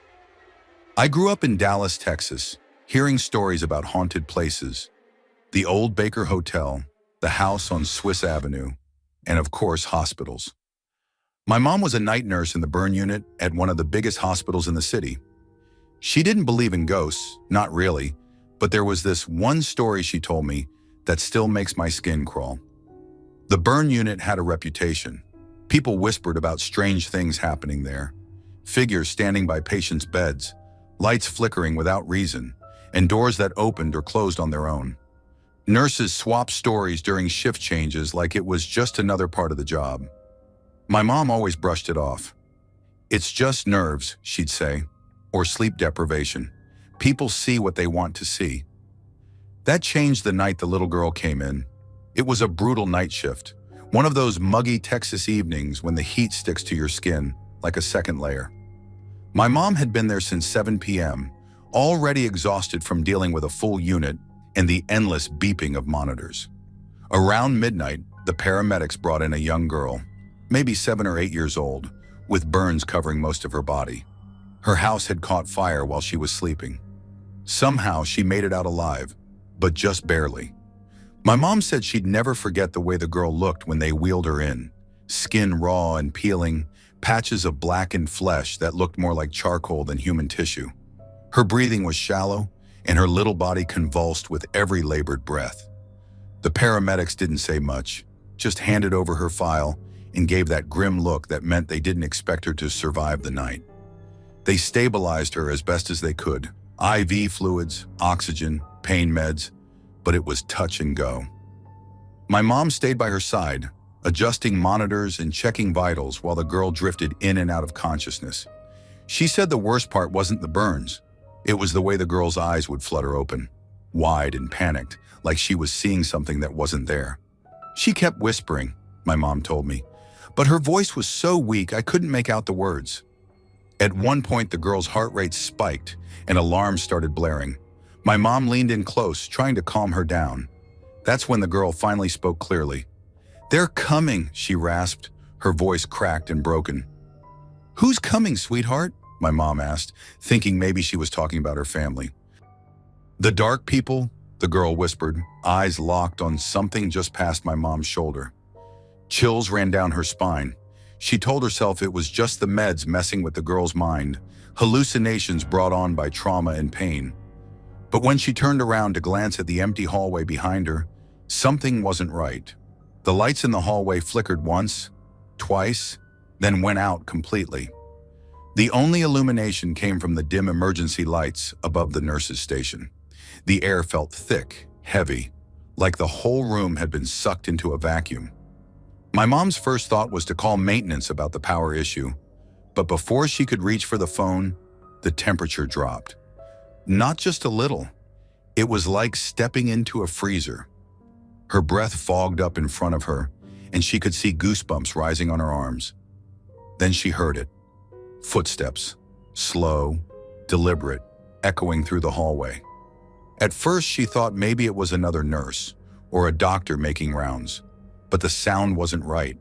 I grew up in Dallas, Texas, hearing stories about haunted places, the old Baker Hotel, the house on Swiss Avenue, and of course, hospitals. My mom was a night nurse in the burn unit at one of the biggest hospitals in the city. She didn't believe in ghosts, not really, but there was this one story she told me that still makes my skin crawl. The burn unit had a reputation. People whispered about strange things happening there. Figures standing by patients' beds, lights flickering without reason, and doors that opened or closed on their own. Nurses swapped stories during shift changes like it was just another part of the job. My mom always brushed it off. "It's just nerves," she'd say, or sleep deprivation. "People see what they want to see." That changed the night the little girl came in. It was a brutal night shift, one of those muggy Texas evenings when the heat sticks to your skin like a second layer. My mom had been there since 7 p.m., already exhausted from dealing with a full unit and the endless beeping of monitors. Around midnight, the paramedics brought in a young girl, maybe 7 or 8 years old, with burns covering most of her body. Her house had caught fire while she was sleeping. Somehow she made it out alive, but just barely. My mom said she'd never forget the way the girl looked when they wheeled her in, skin raw and peeling, patches of blackened flesh that looked more like charcoal than human tissue. Her breathing was shallow, and her little body convulsed with every labored breath. The paramedics didn't say much, just handed over her file and gave that grim look that meant they didn't expect her to survive the night. They stabilized her as best as they could. IV fluids, oxygen, pain meds, but it was touch and go. My mom stayed by her side, adjusting monitors and checking vitals while the girl drifted in and out of consciousness. She said the worst part wasn't the burns. It was the way the girl's eyes would flutter open, wide and panicked, like she was seeing something that wasn't there. She kept whispering, my mom told me, but her voice was so weak I couldn't make out the words. At one point, the girl's heart rate spiked and alarms started blaring. My mom leaned in close, trying to calm her down. That's when the girl finally spoke clearly. "They're coming," she rasped, her voice cracked and broken. "Who's coming, sweetheart?" my mom asked, thinking maybe she was talking about her family. "The dark people," the girl whispered, eyes locked on something just past my mom's shoulder. Chills ran down her spine. She told herself it was just the meds messing with the girl's mind, hallucinations brought on by trauma and pain. But when she turned around to glance at the empty hallway behind her, something wasn't right. The lights in the hallway flickered once, twice, then went out completely. The only illumination came from the dim emergency lights above the nurse's station. The air felt thick, heavy, like the whole room had been sucked into a vacuum. My mom's first thought was to call maintenance about the power issue, but before she could reach for the phone, the temperature dropped. Not just a little. It was like stepping into a freezer. Her breath fogged up in front of her, and she could see goosebumps rising on her arms. Then she heard it. Footsteps, slow, deliberate, echoing through the hallway. At first, she thought maybe it was another nurse or a doctor making rounds, but the sound wasn't right.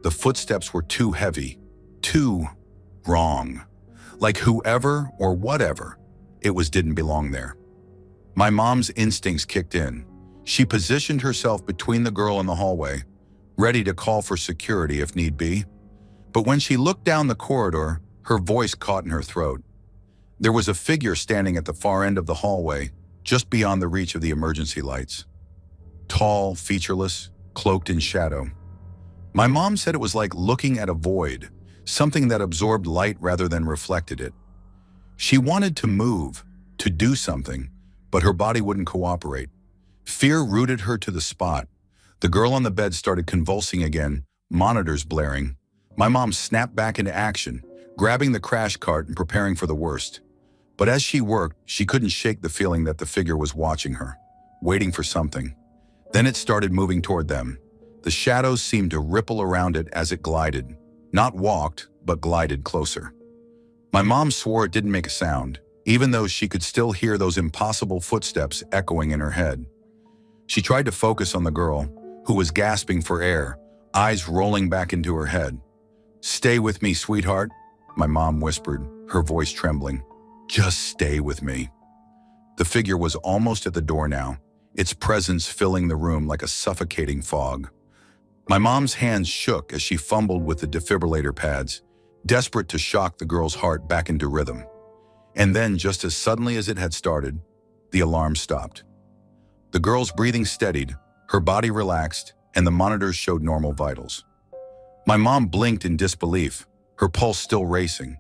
The footsteps were too heavy, too wrong. Like whoever or whatever it was didn't belong there. My mom's instincts kicked in. She positioned herself between the girl and the hallway, ready to call for security if need be. But when she looked down the corridor, her voice caught in her throat. There was a figure standing at the far end of the hallway, just beyond the reach of the emergency lights. Tall, featureless, cloaked in shadow. My mom said it was like looking at a void, something that absorbed light rather than reflected it. She wanted to move, to do something, but her body wouldn't cooperate. Fear rooted her to the spot. The girl on the bed started convulsing again, monitors blaring. My mom snapped back into action, grabbing the crash cart and preparing for the worst. But as she worked, she couldn't shake the feeling that the figure was watching her, waiting for something. Then it started moving toward them. The shadows seemed to ripple around it as it glided. Not walked, but glided closer. My mom swore it didn't make a sound, even though she could still hear those impossible footsteps echoing in her head. She tried to focus on the girl, who was gasping for air, eyes rolling back into her head. "Stay with me, sweetheart," my mom whispered, her voice trembling. "Just stay with me." The figure was almost at the door now, its presence filling the room like a suffocating fog. My mom's hands shook as she fumbled with the defibrillator pads, desperate to shock the girl's heart back into rhythm. And then, just as suddenly as it had started, the alarm stopped. The girl's breathing steadied, her body relaxed, and the monitors showed normal vitals. My mom blinked in disbelief, her pulse still racing.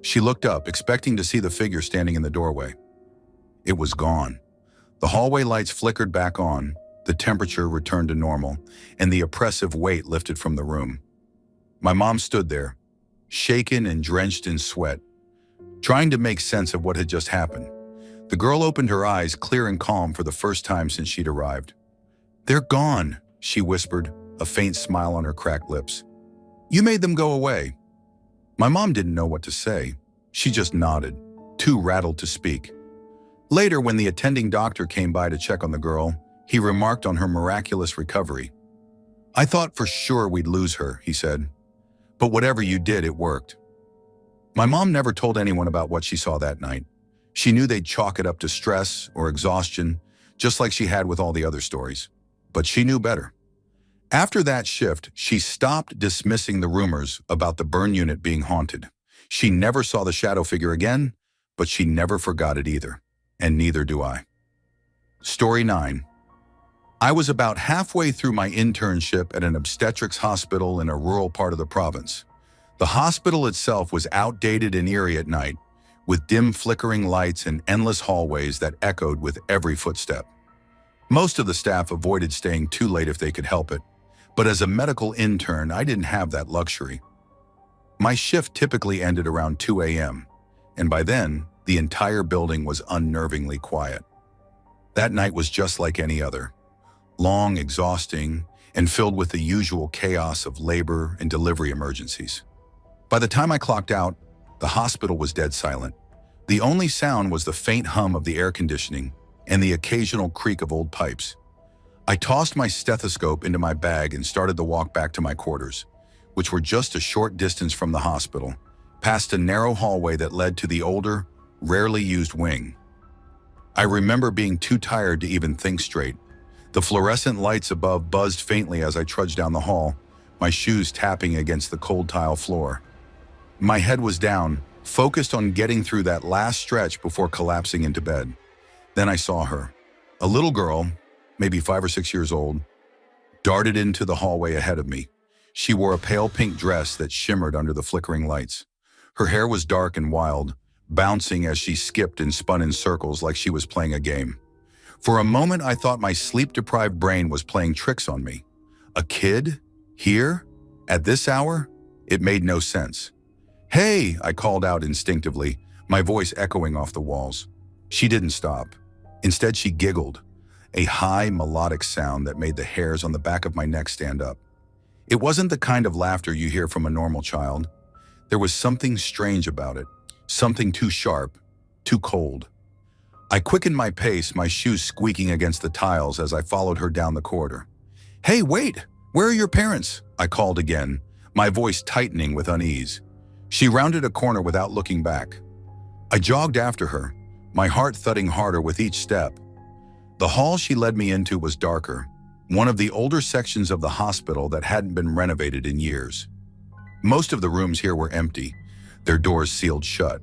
She looked up, expecting to see the figure standing in the doorway. It was gone. The hallway lights flickered back on, the temperature returned to normal, and the oppressive weight lifted from the room. My mom stood there, shaken and drenched in sweat, trying to make sense of what had just happened. The girl opened her eyes, clear and calm for the first time since she'd arrived. "They're gone," she whispered, a faint smile on her cracked lips. "You made them go away." My mom didn't know what to say. She just nodded, too rattled to speak. Later, when the attending doctor came by to check on the girl, he remarked on her miraculous recovery. "I thought for sure we'd lose her," he said. "But whatever you did, it worked." My mom never told anyone about what she saw that night. She knew they'd chalk it up to stress or exhaustion, just like she had with all the other stories. But she knew better. After that shift, she stopped dismissing the rumors about the burn unit being haunted. She never saw the shadow figure again, but she never forgot it either. And neither do I. Story 9. I was about halfway through my internship at an obstetrics hospital in a rural part of the province. The hospital itself was outdated and eerie at night, with dim flickering lights and endless hallways that echoed with every footstep. Most of the staff avoided staying too late if they could help it, but as a medical intern, I didn't have that luxury. My shift typically ended around 2 a.m., and by then, the entire building was unnervingly quiet. That night was just like any other, long, exhausting, and filled with the usual chaos of labor and delivery emergencies. By the time I clocked out, the hospital was dead silent. The only sound was the faint hum of the air conditioning and the occasional creak of old pipes. I tossed my stethoscope into my bag and started the walk back to my quarters, which were just a short distance from the hospital, past a narrow hallway that led to the older, rarely used wing. I remember being too tired to even think straight. The fluorescent lights above buzzed faintly as I trudged down the hall, my shoes tapping against the cold tile floor. My head was down, focused on getting through that last stretch before collapsing into bed. Then I saw her. A little girl, maybe 5 or 6 years old, darted into the hallway ahead of me. She wore a pale pink dress that shimmered under the flickering lights. Her hair was dark and wild, bouncing as she skipped and spun in circles like she was playing a game. For a moment, I thought my sleep-deprived brain was playing tricks on me. A kid? Here? At this hour? It made no sense. "Hey!" I called out instinctively, my voice echoing off the walls. She didn't stop. Instead, she giggled, a high, melodic sound that made the hairs on the back of my neck stand up. It wasn't the kind of laughter you hear from a normal child. There was something strange about it, something too sharp, too cold. I quickened my pace, my shoes squeaking against the tiles as I followed her down the corridor. "Hey, wait! Where are your parents?" I called again, my voice tightening with unease. She rounded a corner without looking back. I jogged after her, my heart thudding harder with each step. The hall she led me into was darker, one of the older sections of the hospital that hadn't been renovated in years. Most of the rooms here were empty, their doors sealed shut.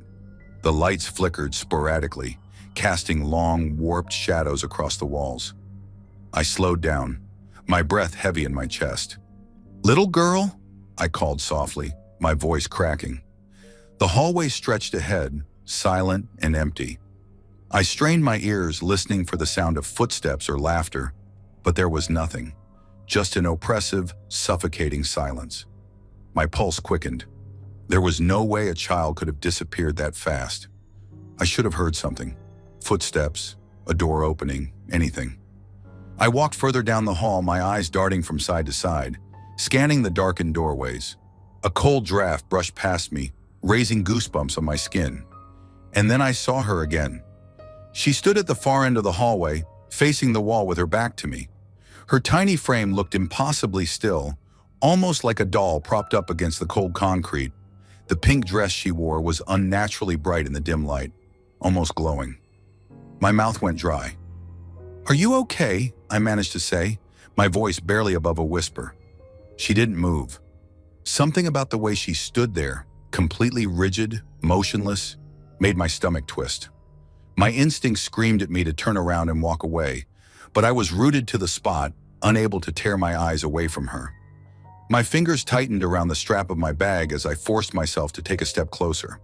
The lights flickered sporadically, casting long, warped shadows across the walls. I slowed down, my breath heavy in my chest. "Little girl?" I called softly, my voice cracking. The hallway stretched ahead, silent and empty. I strained my ears, listening for the sound of footsteps or laughter, but there was nothing, just an oppressive, suffocating silence. My pulse quickened. There was no way a child could have disappeared that fast. I should have heard something. Footsteps, a door opening, anything. I walked further down the hall, my eyes darting from side to side, scanning the darkened doorways. A cold draft brushed past me, raising goosebumps on my skin. And then I saw her again. She stood at the far end of the hallway, facing the wall with her back to me. Her tiny frame looked impossibly still, almost like a doll propped up against the cold concrete. The pink dress she wore was unnaturally bright in the dim light, almost glowing. My mouth went dry. "Are you okay?" I managed to say, my voice barely above a whisper. She didn't move. Something about the way she stood there, completely rigid, motionless, made my stomach twist. My instincts screamed at me to turn around and walk away, but I was rooted to the spot, unable to tear my eyes away from her. My fingers tightened around the strap of my bag as I forced myself to take a step closer.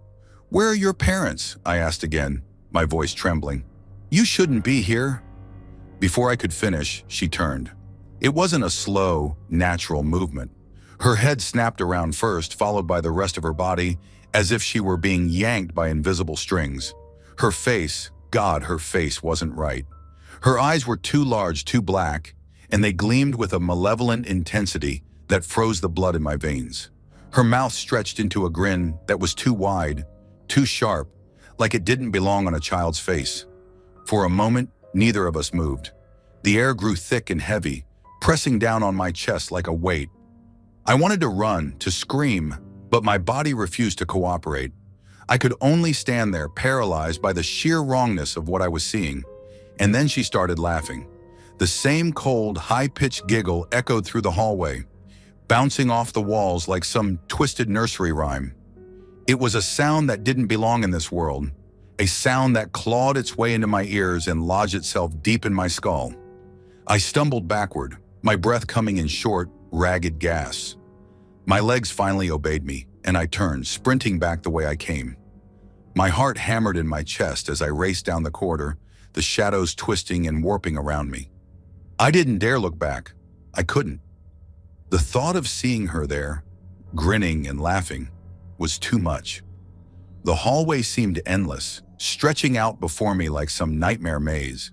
"Where are your parents?" I asked again, my voice trembling. "You shouldn't be here." Before I could finish, she turned. It wasn't a slow, natural movement. Her head snapped around first, followed by the rest of her body, as if she were being yanked by invisible strings. Her face, God, her face wasn't right. Her eyes were too large, too black, and they gleamed with a malevolent intensity that froze the blood in my veins. Her mouth stretched into a grin that was too wide, too sharp, like it didn't belong on a child's face. For a moment, neither of us moved. The air grew thick and heavy, pressing down on my chest like a weight. I wanted to run, to scream, but my body refused to cooperate. I could only stand there, paralyzed by the sheer wrongness of what I was seeing. And then she started laughing. The same cold, high-pitched giggle echoed through the hallway, bouncing off the walls like some twisted nursery rhyme. It was a sound that didn't belong in this world, a sound that clawed its way into my ears and lodged itself deep in my skull. I stumbled backward, my breath coming in short, ragged gasps. My legs finally obeyed me, and I turned, sprinting back the way I came. My heart hammered in my chest as I raced down the corridor, the shadows twisting and warping around me. I didn't dare look back. I couldn't. The thought of seeing her there, grinning and laughing, was too much. The hallway seemed endless, stretching out before me like some nightmare maze.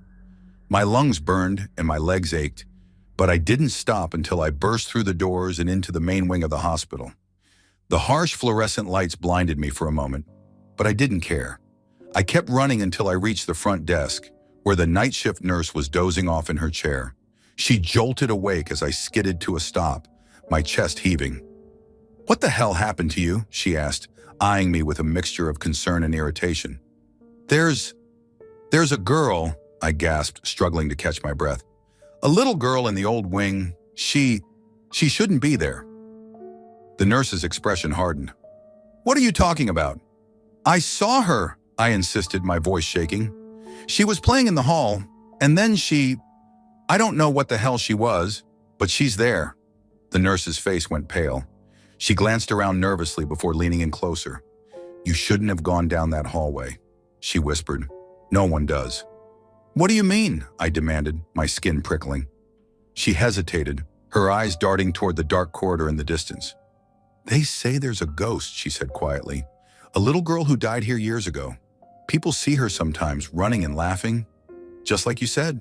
My lungs burned and my legs ached, but I didn't stop until I burst through the doors and into the main wing of the hospital. The harsh fluorescent lights blinded me for a moment, but I didn't care. I kept running until I reached the front desk, where the night shift nurse was dozing off in her chair. She jolted awake as I skidded to a stop, my chest heaving. "What the hell happened to you?" she asked, eyeing me with a mixture of concern and irritation. There's a girl," I gasped, struggling to catch my breath. "A little girl in the old wing. She shouldn't be there." The nurse's expression hardened. "What are you talking about?" "I saw her," I insisted, my voice shaking. "She was playing in the hall, and then I don't know what the hell she was, but she's there." The nurse's face went pale. She glanced around nervously before leaning in closer. "You shouldn't have gone down that hallway," she whispered. "No one does." "What do you mean?" I demanded, my skin prickling. She hesitated, her eyes darting toward the dark corridor in the distance. "They say there's a ghost," she said quietly. "A little girl who died here years ago. People see her sometimes, running and laughing, just like you said."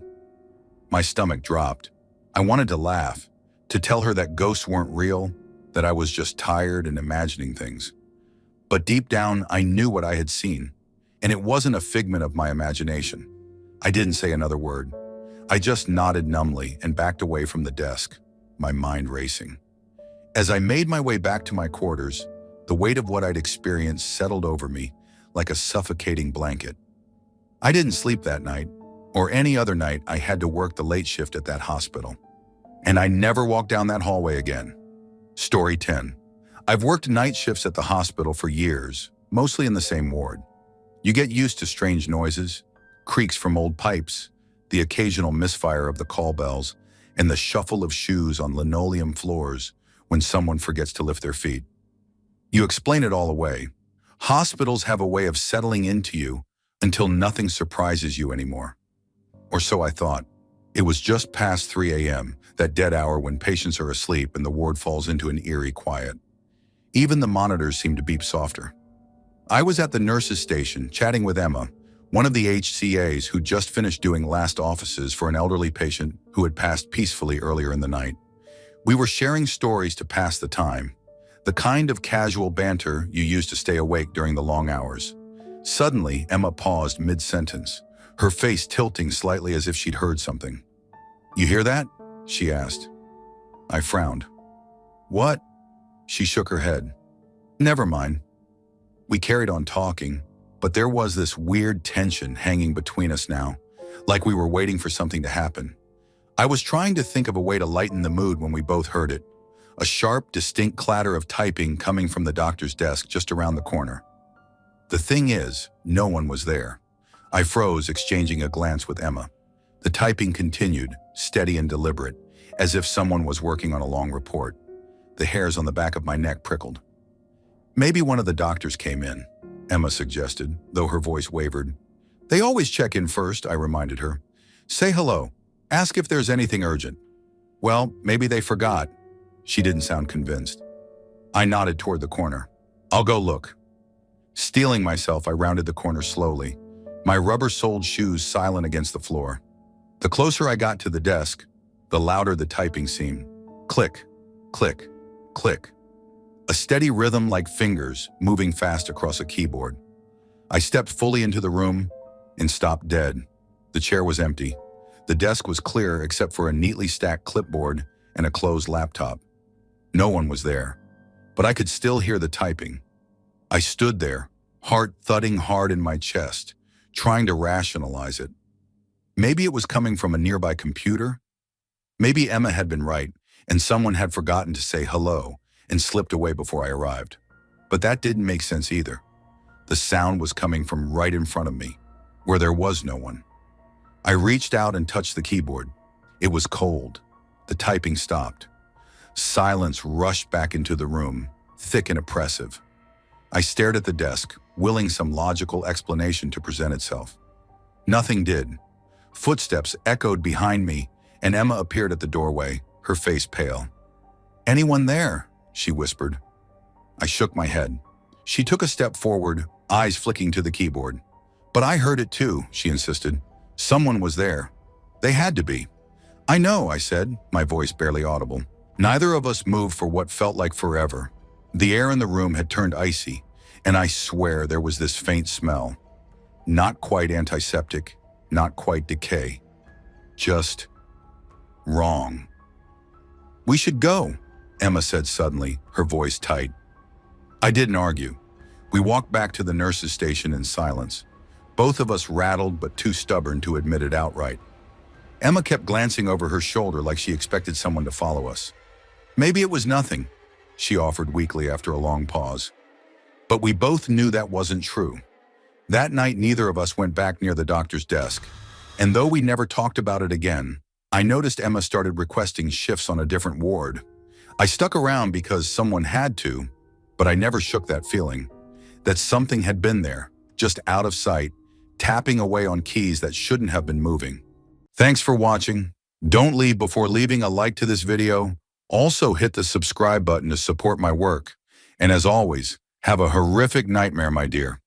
My stomach dropped. I wanted to laugh, to tell her that ghosts weren't real, that I was just tired and imagining things. But deep down, I knew what I had seen, and it wasn't a figment of my imagination. I didn't say another word. I just nodded numbly and backed away from the desk, my mind racing. As I made my way back to my quarters, the weight of what I'd experienced settled over me like a suffocating blanket. I didn't sleep that night, or any other night I had to work the late shift at that hospital. And I never walked down that hallway again. Story 10. I've worked night shifts at the hospital for years, mostly in the same ward. You get used to strange noises, creaks from old pipes, the occasional misfire of the call bells, and the shuffle of shoes on linoleum floors when someone forgets to lift their feet. You explain it all away. Hospitals have a way of settling into you until nothing surprises you anymore. Or so I thought. It was just past 3 a.m., that dead hour when patients are asleep and the ward falls into an eerie quiet. Even the monitors seemed to beep softer. I was at the nurse's station chatting with Emma, one of the HCAs who just finished doing last offices for an elderly patient who had passed peacefully earlier in the night. We were sharing stories to pass the time, the kind of casual banter you use to stay awake during the long hours. Suddenly, Emma paused mid-sentence, her face tilting slightly as if she'd heard something. "You hear that?" she asked. I frowned. "What?" She shook her head. "Never mind." We carried on talking, but there was this weird tension hanging between us now, like we were waiting for something to happen. I was trying to think of a way to lighten the mood when we both heard it. A sharp, distinct clatter of typing coming from the doctor's desk just around the corner. The thing is, no one was there. I froze, exchanging a glance with Emma. The typing continued, steady and deliberate, as if someone was working on a long report. The hairs on the back of my neck prickled. "Maybe one of the doctors came in," Emma suggested, though her voice wavered. "They always check in first," I reminded her. "Say hello. Ask if there's anything urgent." "Well, maybe they forgot." She didn't sound convinced. I nodded toward the corner. "I'll go look." Steeling myself, I rounded the corner slowly, my rubber-soled shoes silent against the floor. The closer I got to the desk, the louder the typing seemed. Click, click, click. A steady rhythm like fingers moving fast across a keyboard. I stepped fully into the room and stopped dead. The chair was empty. The desk was clear except for a neatly stacked clipboard and a closed laptop. No one was there, but I could still hear the typing. I stood there, heart thudding hard in my chest, trying to rationalize it. Maybe it was coming from a nearby computer. Maybe Emma had been right, and someone had forgotten to say hello and slipped away before I arrived. But that didn't make sense either. The sound was coming from right in front of me, where there was no one. I reached out and touched the keyboard. It was cold. The typing stopped. Silence rushed back into the room, thick and oppressive. I stared at the desk, willing some logical explanation to present itself. Nothing did. Footsteps echoed behind me, and Emma appeared at the doorway, her face pale. "Anyone there?" she whispered. I shook my head. She took a step forward, eyes flicking to the keyboard. "But I heard it too," she insisted. "Someone was there. They had to be." "I know," I said, my voice barely audible. Neither of us moved for what felt like forever. The air in the room had turned icy, and I swear there was this faint smell. Not quite antiseptic, not quite decay. Just wrong. "We should go," Emma said suddenly, her voice tight. I didn't argue. We walked back to the nurse's station in silence, both of us rattled but too stubborn to admit it outright. Emma kept glancing over her shoulder like she expected someone to follow us. "Maybe it was nothing," she offered weakly after a long pause. But we both knew that wasn't true. That night, neither of us went back near the doctor's desk, and though we never talked about it again, I noticed Emma started requesting shifts on a different ward. I stuck around because someone had to, but I never shook that feeling, that something had been there, just out of sight, tapping away on keys that shouldn't have been moving. Thanks for watching. Don't leave before leaving a like to this video. Also hit the subscribe button to support my work. And as always, have a horrific nightmare, my dear.